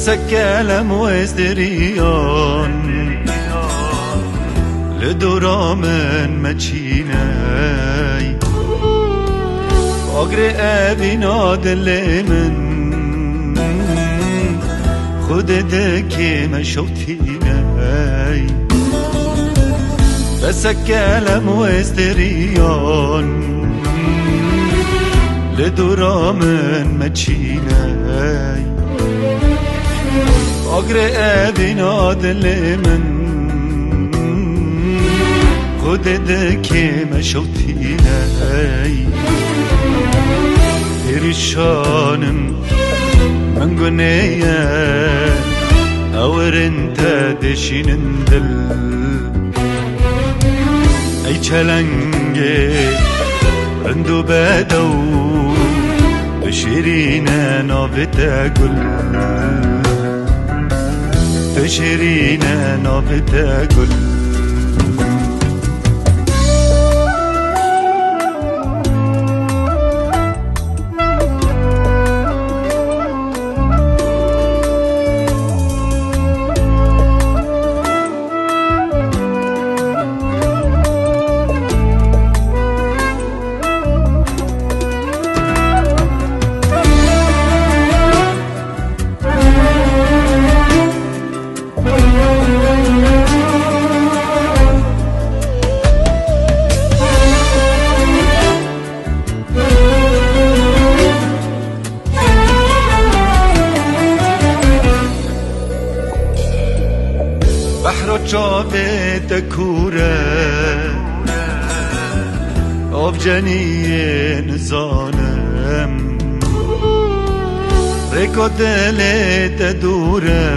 بسكلم وازدريان لدورا من مچيني اقري ابي نادل من خود دكي مشوتيني بسكلم وازدريان لدورا من مچيني اقري ابي نادل من خود دكي مشوتيني perişanım من güneye avrında deşinin dil ey çelenge rındu bedau beşirine nabete gül beşirine nabete gül بحر جاوه دکوره آب جنیه نزانم ریکو دلت دوره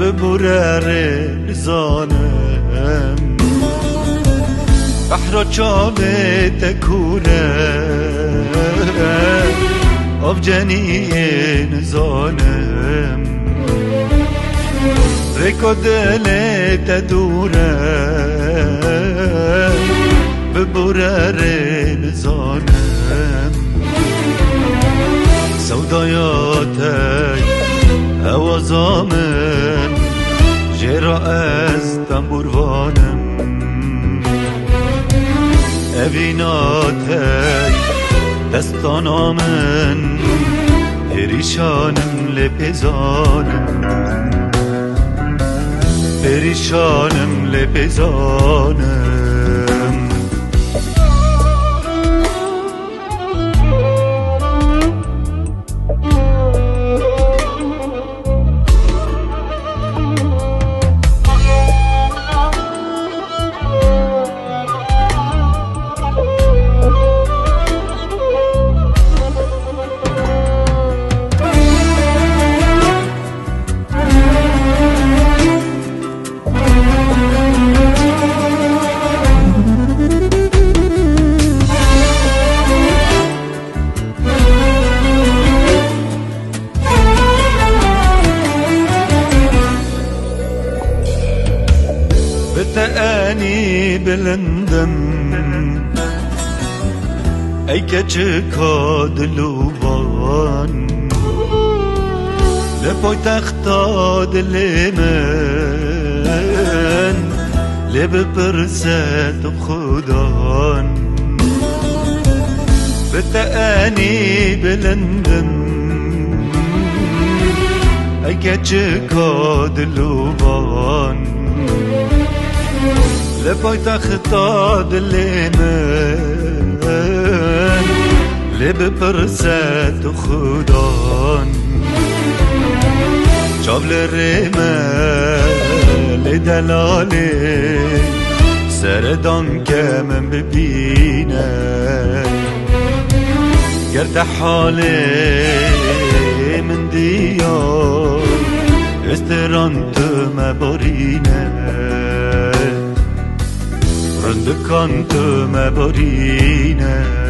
ببوره نزانم بحر جاوه دکوره آب جنیه نزانم ریکو دلت دوره ببوره نزانم سودایاتی هوازامن جرا از تنبوروانم اویناتی دستانامن پریشانم لپزانم perişanım lepezanım بتأني بلندم ای کچک دلوان لپای تختا دل من لب پرست خدان بتأني بلندم ای کچک دلوان لپای تختا دل من لب پرست خدان چاول ریمل دلاله سردان که من ببینه گرد حاله من دیار استرانت مبارینه رندکان تو مبارینه